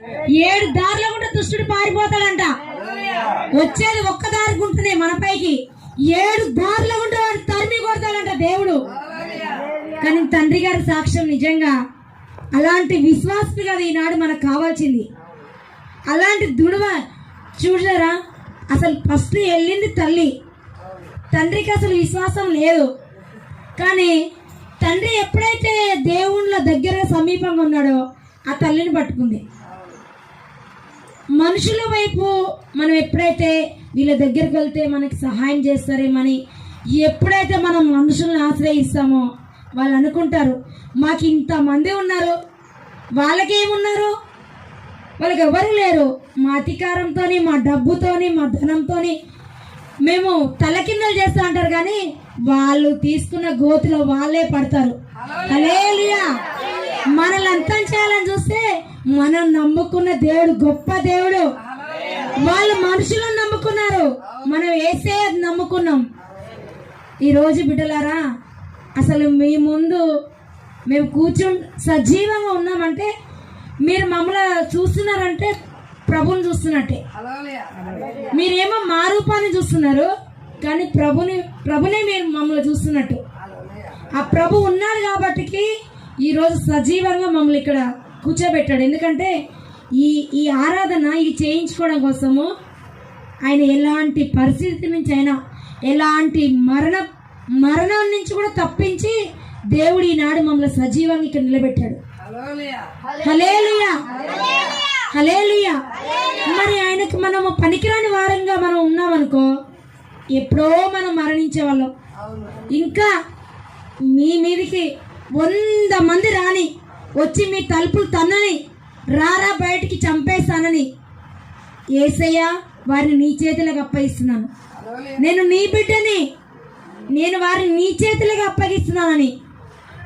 7 దారుల గుండా దుష్టుడు పారిపోతాడంట. వచ్చేది ఒక్క దారికి ఉంటేనే మనపైకి 7 దారుల గుండా తరిమి కొడతాడంట దేవుడు. కానీ తండ్రి గారి సాక్ష్యం నిజంగా అలాంటి విశ్వాసం కదా ఈనాడు మనకు కావాల్సింది. అలాంటి దుడువ చూసారా, అసలు ఫస్ట్ వెళ్ళింది తల్లి. తండ్రికి అసలు విశ్వాసం లేదు. కానీ తండ్రి ఎప్పుడైతే దేవుళ్ళ దగ్గర సమీపంగా ఉన్నాడో ఆ తల్లిని పట్టుకుంది. మనుషుల వైపు మనం ఎప్పుడైతే వీళ్ళ దగ్గరికి వెళ్తే మనకి సహాయం చేస్తారేమని ఎప్పుడైతే మనం మనుషులను ఆశ్రయిస్తామో వాళ్ళు అనుకుంటారు మాకు ఇంతమంది ఉన్నారు, వాళ్ళకేమున్నారు, వాళ్ళకి ఎవరు లేరు. మా అధికారంతో, మా డబ్బుతోని, మా ధనంతోని మేము తలకిందలు చేస్తా అంటారు. కానీ వాళ్ళు తీసుకున్న గోతిలో వాళ్ళే పడతారు. హల్లెలూయా. మనల్ని అంతం చేయాలని చూస్తే మనం నమ్ముకున్న దేవుడు గొప్ప దేవుడు. వాళ్ళు మనుషులను నమ్ముకున్నారు, మనం యేసయ్యను నమ్ముకున్నాం. ఈరోజు బిడ్డలారా, అసలు మీ ముందు మేము కూర్చుని సజీవంగా ఉన్నామంటే మీరు మమ్మల్ని చూస్తున్నారంటే ప్రభుని చూస్తున్నట్టే. మీరేమో మా రూపాన్ని చూస్తున్నారు, కానీ ప్రభునే మీరు మమ్మల్ని చూస్తున్నట్టు. ఆ ప్రభు ఉన్నాడు కాబట్టి ఈరోజు సజీవంగా మమ్మల్ని ఇక్కడ కూర్చోబెట్టాడు. ఎందుకంటే ఈ ఆరాధన ఇది చేయించుకోవడం కోసము ఆయన ఎలాంటి పరిస్థితి నుంచి అయినా, ఎలాంటి మరణం నుంచి కూడా తప్పించి దేవుడు ఈనాడు మమ్మల్ని సజీవంగా ఇక్కడ నిలబెట్టాడు. హల్లెలూయా, హల్లెలూయా. మరి ఆయనకి మనము పనికిరాని వారంగా మనం ఉన్నామనుకో ఎప్పుడో మనం మరణించే వాళ్ళం. ఇంకా మీ మీదికి 100 మంది రాని వచ్చి మీ తలుపులు తన్నని రారా బయటికి చంపేస్తానని యేసయ్య వారిని నీ చేతులకు అప్పగిస్తున్నాను, నేను నీ బిడ్డని, నేను వారిని నీ చేతులకు అప్పగిస్తున్నానని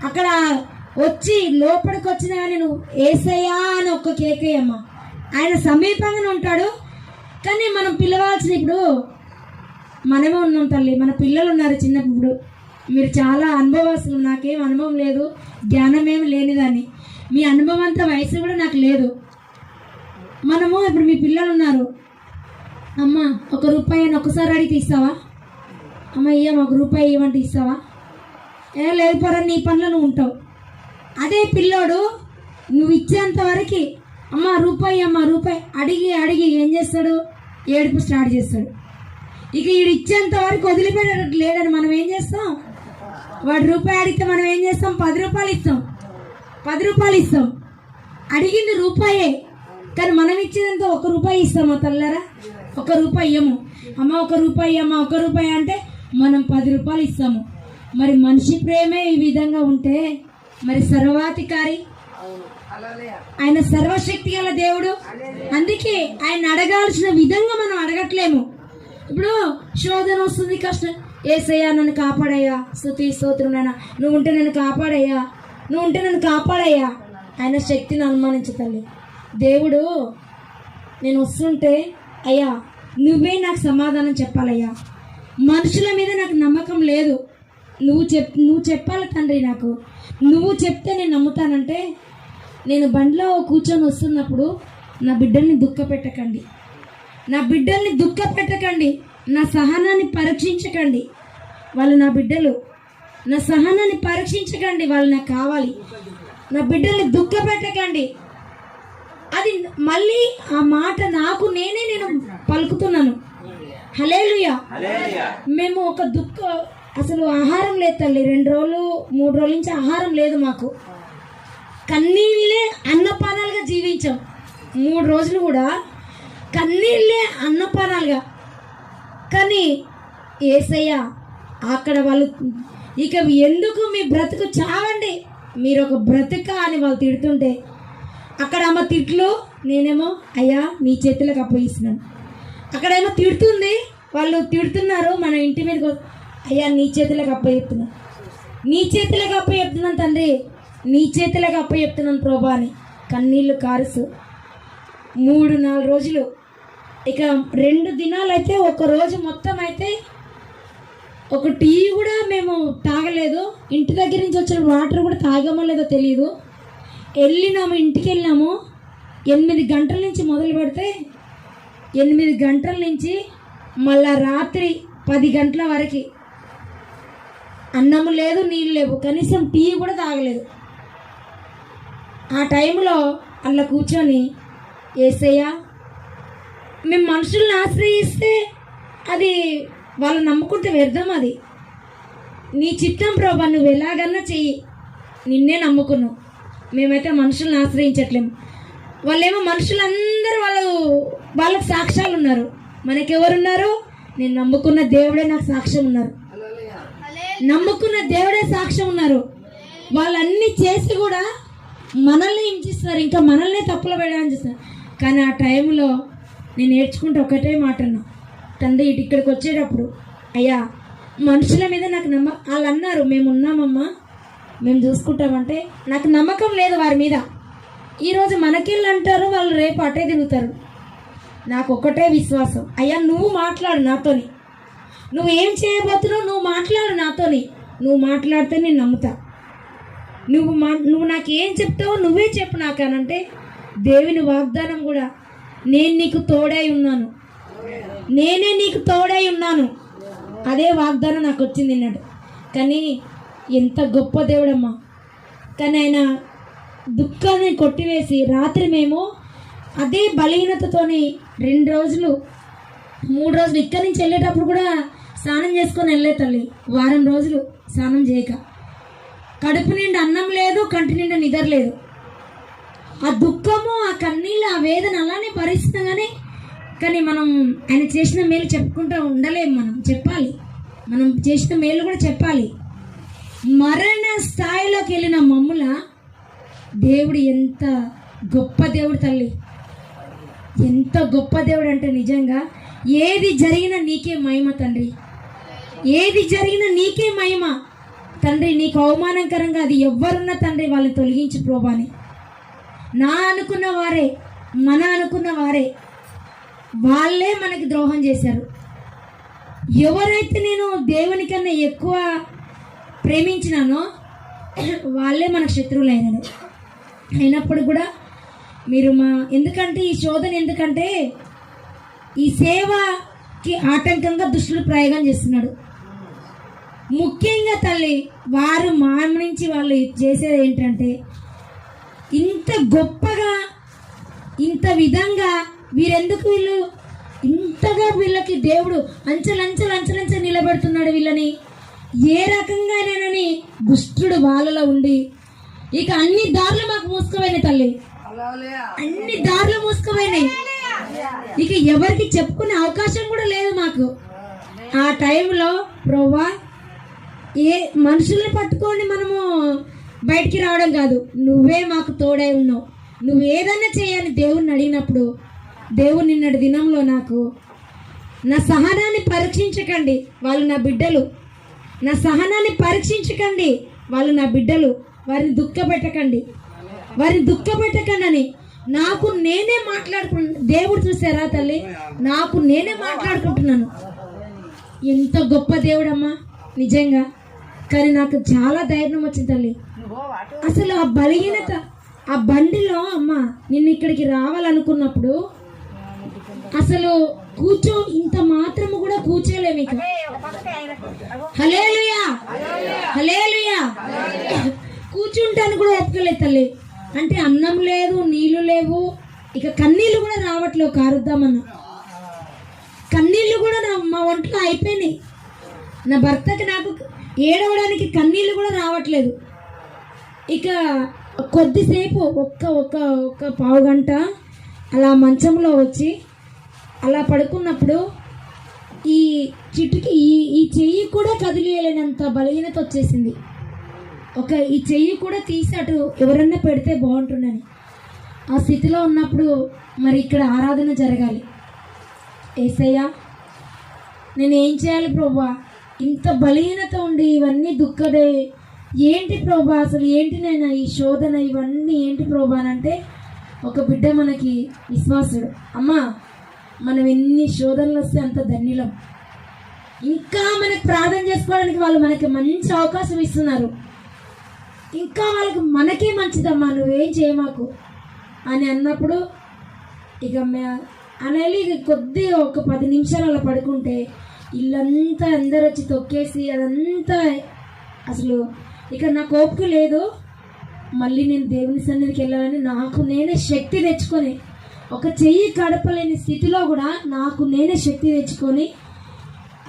అక్కడ వచ్చి లోపలికి వచ్చినా కానీ నువ్వు యేసయ్యా అని ఒక్క కేకేయమ్మ. ఆయన సమీపంగానే ఉంటాడు. కానీ మనం పిలవాల్సిన ఇప్పుడు మనమే ఉన్నాం తల్లి, మన పిల్లలు ఉన్నారు చిన్నప్పుడు. మీరు చాలా అనుభవస్తులు, నాకేం అనుభవం లేదు, జ్ఞానం ఏమి లేనిదాన్ని. మీ అనుభవం అంత వయసు కూడా నాకు లేదు. మనము ఇప్పుడు మీ పిల్లలు ఉన్నారు, అమ్మ 1 రూపాయి అని ఒకసారి అడిగితే ఇస్తావా? అమ్మ ఇయ్యమ్మ 1 రూపాయి ఇవ్వమంటే ఇస్తావా? లేదు పరా, నీ పనులు నువ్వు ఉంటావు. అదే పిల్లోడు నువ్వు ఇచ్చేంత వరకు అమ్మ రూపాయి అడిగి అడిగి ఏం చేస్తాడు? ఏడుపు స్టార్ట్ చేస్తాడు. ఇక వీడు ఇచ్చేంత వరకు వదిలిపెట్టేటట్టు లేడని మనం ఏం చేస్తాం? వాడు రూపాయి అడిగితే మనం ఏం చేస్తాం? 10 రూపాయలు ఇస్తాం, 10 రూపాయలు ఇస్తాం. అడిగింది రూపాయే, కానీ మనం ఇచ్చేదంతా 1 రూపాయి ఇస్తామా తల్లరా? 1 రూపాయి ఇయ్యము. అమ్మ 1 రూపాయి అమ్మ 1 రూపాయి అంటే మనం 10 రూపాయలు ఇస్తాము. మరి మనిషి ప్రేమే ఈ విధంగా ఉంటే మరి సర్వాధికారి ఆయన సర్వశక్తి గల దేవుడు. అందుకే ఆయన అడగాల్సిన విధంగా మనం అడగట్లేము. ఇప్పుడు శోధన వస్తుంది, కష్టం, యేసయ్యా నన్ను కాపాడయ్యా, స్తుతి స్తోత్రం నాయనా, నువ్వు ఉంటే నన్ను కాపాడయ్యా, నువ్వు ఉంటే నన్ను కాపాడయ్యా. ఆయన శక్తిని అనుమానించతల్లి. దేవుడు నేను వస్తుంటే అయ్యా నువ్వే నాకు సమాధానం చెప్పాలయ్యా, మనుషుల మీద నాకు నమ్మకం లేదు, నువ్వు చెప్పాలి తండ్రి, నాకు నువ్వు చెప్తే నేను నమ్ముతానంటే. నేను బండిలో కూర్చొని వస్తున్నప్పుడు నా బిడ్డల్ని దుఃఖపెట్టకండి, నా బిడ్డల్ని దుఃఖపెట్టకండి, నా సహనాన్ని పరీక్షించకండి. వాళ్ళు నా బిడ్డలు, నా సహనాన్ని పరీక్షించకండి, వాళ్ళు నాకు కావాలి. నా బిడ్డల్ని దుఃఖపెట్టకండి. అది మళ్ళీ ఆ మాట నాకు నేను పలుకుతున్నాను. హల్లెలూయా. మేము ఒక అసలు ఆహారం లేదు తల్లి, 2 రోజులు 3 రోజుల నుంచి ఆహారం లేదు మాకు. కన్నీళ్ళే అన్నపానాలుగా జీవించాం. 3 రోజులు కూడా కన్నీళ్ళే అన్నపానాలుగా. కానీ యేసయ్య అక్కడ వాళ్ళు ఇక ఎందుకు మీ బ్రతుకు చావండి, మీరు ఒక బ్రతుక అని వాళ్ళు తిడుతుంటే అక్కడ అమ్మ తిట్లు, నేనేమో అయ్యా నీ చేతులకు అప్పగిస్తున్నాను. అక్కడేమో తిడుతుంది, వాళ్ళు తిడుతున్నారు, మన ఇంటి మీదకి అయ్యా నీ చేతులకు అప్పచెప్తున్నాను, నీ చేతులకు అప్పచెప్తున్నాను తండ్రి, నీ చేతులకు అప్పచెప్తున్నాను ప్రభా అని కన్నీళ్ళు కారుసు 3-4 రోజులు. ఇక 2 దినాలు అయితే, 1 రోజు మొత్తం అయితే ఒక టీ కూడా మేము తాగలేదు. ఇంటి దగ్గర నుంచి వచ్చిన వాటర్ కూడా తాగామో లేదో తెలియదు. ఇంటికి వెళ్ళినాము. 8 గంటల నుంచి మొదలు పెడితే 8 గంటల నుంచి మళ్ళా రాత్రి 10 గంటల వరకు అన్నము లేదు, నీళ్ళు లేవు, కనీసం టీ కూడా తాగలేదు. ఆ టైంలో అలా కూర్చొని యేసయ్యా, మేము మనుషుల్ని ఆశ్రయిస్తే అది వాళ్ళు నమ్ముకుంటే వ్యర్థం, అది నీ చిత్తం ప్రభా, నువ్వు ఎలాగన్నా చెయ్యి, నిన్నే నమ్ముకున్నావు. మేమైతే మనుషుల్ని ఆశ్రయించట్లేము. వాళ్ళేమో మనుషులందరూ వాళ్ళకి సాక్ష్యాలు ఉన్నారు. మనకెవరున్నారు? నేను నమ్ముకున్న దేవుడే నాకు సాక్ష్యం ఉన్నారు. నమ్ముకున్న దేవుడే సాక్ష్యం ఉన్నారు. వాళ్ళన్నీ చేసి కూడా మనల్ని హింసిస్తున్నారు, ఇంకా మనల్నే తప్పులు పెట్టాలని చూస్తున్నారు. కానీ ఆ టైంలో నేను నేర్చుకుంటే ఒకటే మాట అన్నా, తండ్రి ఇక్కడికి వచ్చేటప్పుడు అయ్యా మనుషుల మీద నాకు వాళ్ళు అన్నారు మేము ఉన్నామమ్మా, మేము చూసుకుంటామంటే నాకు నమ్మకం లేదు వారి మీద. ఈరోజు మనకెళ్ళి అంటారు, వాళ్ళు రేపు అటే తిరుగుతారు. నాకు ఒకటే విశ్వాసం, అయ్యా నువ్వు మాట్లాడు నాతోని, నువ్వు ఏం చేయబోతున్నావు నువ్వు మాట్లాడు నాతోని, నువ్వు మాట్లాడితే నేను నమ్ముతా. నువ్వు నాకు ఏం చెప్తావో నువ్వే చెప్పు నాకు అనంటే, దేవుని వాగ్దానం కూడా నేను నీకు తోడై ఉన్నాను, నేనే నీకు తోడై ఉన్నాను, అదే వాగ్దానం నాకు వచ్చింది అన్నాడు. కానీ ఎంత గొప్ప దేవుడమ్మా. కానీ ఆయన దుఃఖాన్ని కొట్టివేసి రాత్రి మేము అదే బలహీనతతోని 2 రోజులు 3 రోజులు ఇక్కడి నుంచి వెళ్ళేటప్పుడు కూడా స్నానం చేసుకొని వెళ్ళే తల్లి. వారం రోజులు స్నానం చేయక, కడుపు నిండా అన్నం లేదు, కంటి నిండా నిద్ర లేదు. ఆ దుఃఖము, ఆ కన్నీళ్ళు, ఆ వేదన అలానే భరిస్తున్నాగానే, కానీ మనం ఆయన చేసిన మేలు చెప్పుకుంటూ ఉండలేము. మనం చెప్పాలి, మనం చేసిన మేలు కూడా చెప్పాలి. మరణ స్థాయిలోకి వెళ్ళిన మమ్ముల దేవుడు ఎంత గొప్ప దేవుడు తల్లి, ఎంత గొప్ప దేవుడు అంటే నిజంగా ఏది జరిగినా నీకే మహిమ తండ్రి, ఏది జరిగినా నీకే మహిమ తండ్రి. నీకు అవమానకరంగా అది ఎవ్వరున్నా తండ్రి వాళ్ళని తొలగించి ప్రోబాని. నా అనుకున్న వారే, మన అనుకున్న వారే, వాళ్ళే మనకి ద్రోహం చేశారు. ఎవరైతే నేను దేవుని కన్నా ఎక్కువ ప్రేమించినానో వాళ్ళే మనకు శత్రువులు అయినప్పుడు కూడా మీరు ఎందుకంటే ఈ శోధన, ఎందుకంటే ఈ సేవకి ఆటంకంగా దుష్టులు ప్రయోగం చేస్తున్నాడు. ముఖ్యంగా తల్లి వారు మా నుంచి వాళ్ళు చేసేది ఏంటంటే, ఇంత గొప్పగా ఇంత విధంగా వీళ్ళు ఇంతగా వీళ్ళకి దేవుడు అంచెలంచెలు నిలబెడుతున్నాడు వీళ్ళని. ఏ రకంగానేనని దుష్టుడు వాళ్ళలో ఉండి ఇక అన్ని దారులు మాకు మూసుకుపోయినాయి తల్లి, అన్ని దారులు మూసుకుపోయినాయి. ఇక ఎవరికి చెప్పుకునే అవకాశం కూడా లేదు మాకు. ఆ టైంలో ప్రోవా ఏ మనుషుల్ని పట్టుకొని మనము బయటికి రావడం కాదు, నువ్వే మాకు తోడై ఉన్నావు, నువ్వు ఏదన్నా చేయని దేవుణ్ణి అడిగినప్పుడు దేవుడు నిన్నటి దినంలో నాకు నా సహనాన్ని పరీక్షించకండి వాళ్ళు నా బిడ్డలు, నా సహనాన్ని పరీక్షించకండి వాళ్ళు నా బిడ్డలు, వారిని దుఃఖపెట్టకండి అని నాకు నేనే మాట్లాడుకుంటున్నాను. దేవుడు చూసారా తల్లి, నాకు నేనే మాట్లాడుకుంటున్నాను. ఎంత గొప్ప దేవుడమ్మా నిజంగా. కానీ నాకు చాలా ధైర్యం వచ్చింది తల్లి. అసలు ఆ బలహీనత, ఆ బండిలో అమ్మ నిన్ను ఇక్కడికి రావాలనుకున్నప్పుడు అసలు ఇంత మాత్రము కూడా కూర్చోలేము. ఇక హల్లెలూయా హల్లెలూయా కూర్చుంటాను కూడా ఒప్పుకోలేదు తల్లి. అంటే అన్నం లేదు, నీళ్లు లేవు, ఇక కన్నీళ్ళు కూడా రావట్లేవు. కారుద్దామన్నా కన్నీళ్ళు కూడా మా ఒంట్లో అయిపోయినాయి. నా భర్తకి నాకు ఏడవడానికి కన్నీళ్ళు కూడా రావట్లేదు. ఇక కొద్దిసేపు ఒక్క పావు గంట అలా మంచంలో వచ్చి అలా పడుకున్నప్పుడు ఈ చిట్టుకి ఈ చెయ్యి కూడా కదిలేయలేనంత బలహీనత వచ్చేసింది. ఈ చెయ్యి కూడా తీసి అటు ఎవరన్నా పెడితే బాగుంటుందని ఆ స్థితిలో ఉన్నప్పుడు మరి ఇక్కడ ఆరాధన జరగాలి. యేసయ్యా నేను ఏం చేయాలి ప్రభా, ఇంత బలహీనత ఉండి ఇవన్నీ దుఃఖదే ఏంటి ప్రభా, అసలు ఏంటి నేను ఈ శోధన ఇవన్నీ ఏంటి ప్రభా అని అంటే, ఒక బిడ్డ మనకి విశ్వాసుడు, అమ్మా మనం ఎన్ని శోధనలు వస్తే అంత ధన్యులం, ఇంకా మనకి ప్రార్థన చేసుకోవడానికి వాళ్ళు మనకి మంచి అవకాశం ఇస్తున్నారు, ఇంకా మనకే మంచిదమ్మా, నువ్వేం చేయమాకు, అని అన్నప్పుడు ఇక అనేది ఇక కొద్దిగా ఒక 10 నిమిషాలు అలా పడుకుంటే ఇల్లంతా అందరు వచ్చి తొక్కేసి అదంతా అసలు ఇక నాకు ఓపిక లేదు. మళ్ళీ నేను దేవుని సన్నిధికి వెళ్ళాలని నాకు నేనే శక్తి తెచ్చుకొని, ఒక చెయ్యి గడపలేని స్థితిలో కూడా నాకు నేనే శక్తి తెచ్చుకొని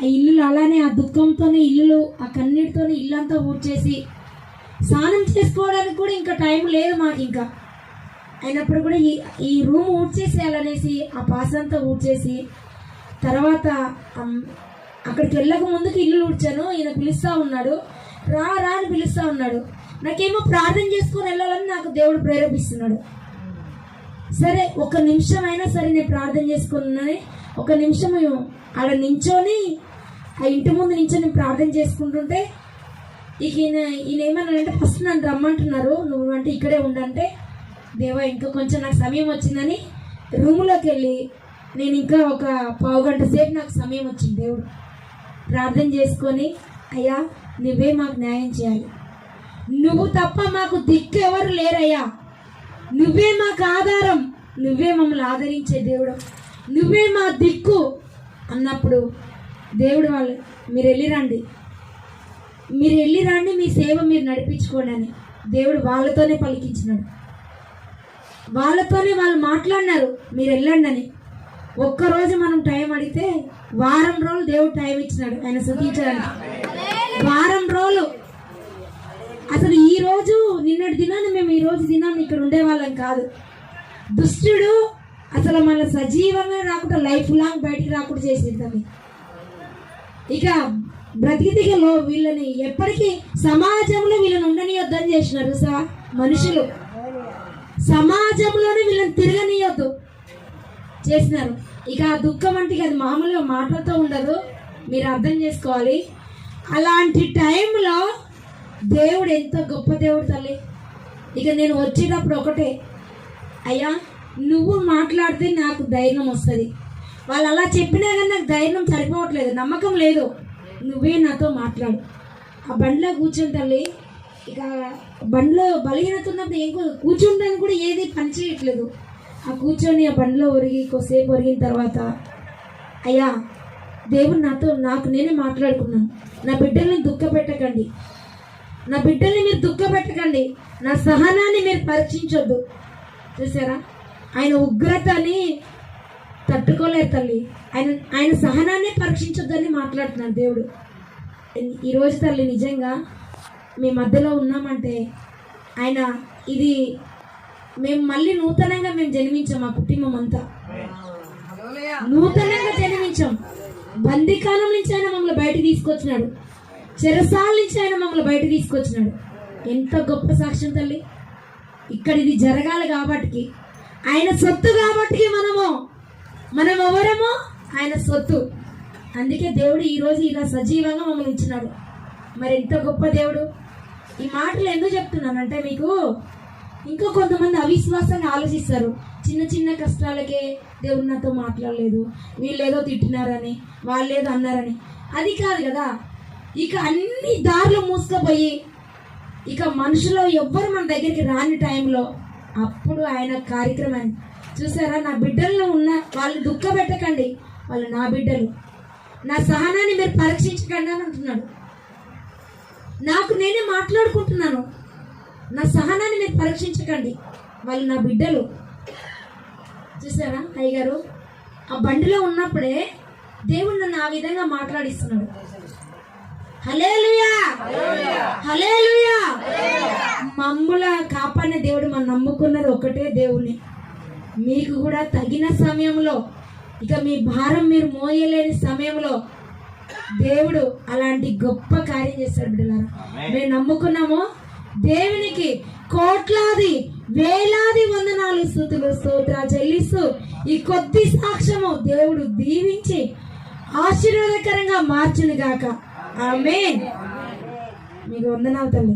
ఆ ఇల్లు అలానే ఆ దుఃఖంతోనే ఇల్లు ఆ కన్నీటితోనే ఇల్లంతా ఊడ్చేసి స్నానం చేసుకోవడానికి కూడా ఇంకా టైం లేదు మాకు. ఇంకా అయినప్పుడు కూడా ఈ రూమ్ ఊడ్చేసేయాలనేసి ఆ పాసంతా ఊడ్చేసి తర్వాత అక్కడికి వెళ్ళక ముందుకు ఇల్లు ఊడ్చాను. ఈయన పిలుస్తూ ఉన్నాడు, రా రా అని పిలుస్తూ ఉన్నాడు. నాకేమో ప్రార్థన చేసుకొని వెళ్ళాలని నాకు దేవుడు ప్రేరేపిస్తున్నాడు. సరే ఒక నిమిషం అయినా సరే నేను ప్రార్థన చేసుకున్నానని ఒక నిమిషం ఆడ నించొని ఆ ఇంటి ముందు నించొని ప్రార్థన చేసుకుంటుంటే ఇక ఈయన ఏమన్నాడంటే ఫస్ట్ నన్ను రమ్మంటున్నారు, నువ్వు అంటే ఇక్కడే ఉండంటే దేవా ఇంకా కొంచెం నాకు సమయం వచ్చిందని రూములోకి వెళ్ళి నేను ఇంకా ఒక 15 గంట సేపు నాకు సమయం వచ్చింది. దేవుడు ప్రార్థన చేసుకొని, అయ్యా నువ్వే మాకు న్యాయం చేయాలి, నువ్వు తప్ప మాకు దిక్కు ఎవరు లేరయ్యా, నువ్వే మాకు ఆధారం, నువ్వే మమ్మల్ని ఆదరించే దేవుడు, నువ్వే మా దిక్కు అన్నప్పుడు దేవుడు వాళ్ళు మీరు వెళ్ళి రండి మీ సేవ మీరు నడిపించుకోండి అని దేవుడు వాళ్ళతోనే పలికించినాడు. వాళ్ళతోనే వాళ్ళు మాట్లాడినారు మీరు వెళ్ళండి అని. ఒక్కరోజు మనం టైం అడిగితే వారం రోజులు దేవుడు టైం ఇచ్చినాడు ఆయన స్తుతించడానికి. వారం రోజులు అసలు ఈ రోజు నిన్నటి దినాన్ని మేము ఈ రోజు దినాన్ని ఇక్కడ ఉండేవాళ్ళం కాదు. దుష్టుడు అసలు మన సజీవంగా రాకుండా లైఫ్ లాంగ్ బయటికి రాకుండా చేసేది. ఇక బ్రతికిదిగలో వీళ్ళని ఎప్పటికీ సమాజంలో వీళ్ళని ఉండనియొద్దని చేసినారు మనుషులు, సమాజంలోనే వీళ్ళని తిరగనియొద్దు చేసినారు. ఇక ఆ దుఃఖం అంటే అది మామూలుగా మాటలతో ఉండదు, మీరు అర్థం చేసుకోవాలి. అలాంటి టైంలో దేవుడు ఎంత గొప్ప దేవుడు తల్లి. ఇక నేను వచ్చేటప్పుడు ఒకటే, అయ్యా నువ్వు మాట్లాడితే నాకు ధైర్యం వస్తుంది. వాళ్ళు అలా చెప్పినా కానీ నాకు ధైర్యం సరిపోవట్లేదు, నమ్మకం లేదు, నువ్వే నాతో మాట్లాడు. ఆ బండిలో కూర్చొని తల్లి ఇక బండిలో బలహీనత ఉన్నప్పుడు ఏం కూర్చుంటానికి కూడా ఏది పని చేయట్లేదు. ఆ కూర్చొని ఆ బండిలో కొద్దిసేపు ఒరిగిన తర్వాత, అయ్యా దేవుడు నాకు నేనే మాట్లాడుకున్నాను, నా బిడ్డల్ని దుఃఖపెట్టకండి, నా బిడ్డల్ని మీరు దుఃఖపెట్టకండి, నా సహనాన్ని మీరు పరీక్షించొద్దు. చూసారా ఆయన ఉగ్రతని తట్టుకోలేరు తల్లి, ఆయన సహనాన్ని పరీక్షించొద్దని మాట్లాడుతున్నాడు దేవుడు. ఈరోజు తల్లి నిజంగా మీ మధ్యలో ఉన్నామంటే ఆయన ఇది మేము మళ్ళీ నూతనంగా మేము జన్మించాం, మా కుటుంబం అంతా నూతనంగా జన్మించాం. బందీకాలం నుంచి ఆయన మమ్మల్ని బయట తీసుకొచ్చినాడు, చెరసాల నుంచి ఆయన మమ్మల్ని బయట తీసుకొచ్చినాడు. ఎంత గొప్ప సాక్ష్యం తల్లి. ఇక్కడ ఇది జరగాలి కాబట్టి, ఆయన సొత్తు కాబట్టి మనం ఎవరమో ఆయన సొత్తు. అందుకే దేవుడు ఈరోజు ఇలా సజీవంగా మమ్మల్ని ఇచ్చినాడు. మరి ఎంత గొప్ప దేవుడు. ఈ మాటలు ఎందుకు చెప్తున్నానంటే మీకు ఇంకా కొంతమంది అవిశ్వాసంగా ఆలోచిస్తారు, చిన్న చిన్న కష్టాలకే దేవుడు నాతో మాట్లాడలేదు, వీళ్ళు ఏదో తిట్టినారని వాళ్ళు ఏదో అన్నారని. అది కాదు కదా. ఇక అన్ని దారులు మూసుకుపోయి ఇక మనుషులు ఎవ్వరు మన దగ్గరికి రాని టైంలో అప్పుడు ఆయన కార్యక్రమం చూసారా. నా బిడ్డల్లో ఉన్న వాళ్ళు దుఃఖ పెట్టకండి, వాళ్ళు నా బిడ్డలు, నా సహనాన్ని మీరు పరీక్షించకండి అని అంటున్నాడు. నాకు నేనే మాట్లాడుకుంటున్నాను, నా సహనాన్ని మీరు పరీక్షించకండి, వాళ్ళు నా బిడ్డలు. చూసారా అయ్యగారు, ఆ బండిలో ఉన్నప్పుడే దేవుడు నన్ను ఆ విధంగా మాట్లాడిస్తున్నాడు. హల్లెలూయా హల్లెలూయా. మమ్ముల కాపాడిన దేవుడు మనం నమ్ముకున్నది ఒకటే దేవుని. మీకు కూడా తగిన సమయంలో ఇక మీ భారం మీరు మోయలేని సమయంలో దేవుడు అలాంటి గొప్ప కార్యం చేస్తాడు. బిడ్డలారా మేము నమ్ముకున్నాము, దేవునికి కోట్లాది వేలాది వందనాలు స్తుతులు స్తోత్రాలు చెల్లిస్తూ ఈ కొద్ది సాక్ష్యము దేవుడు దీవించి ఆశీర్వాదకరంగా మార్చును గాక. ఆమేన్. మీకు వందనాలు తల్లి.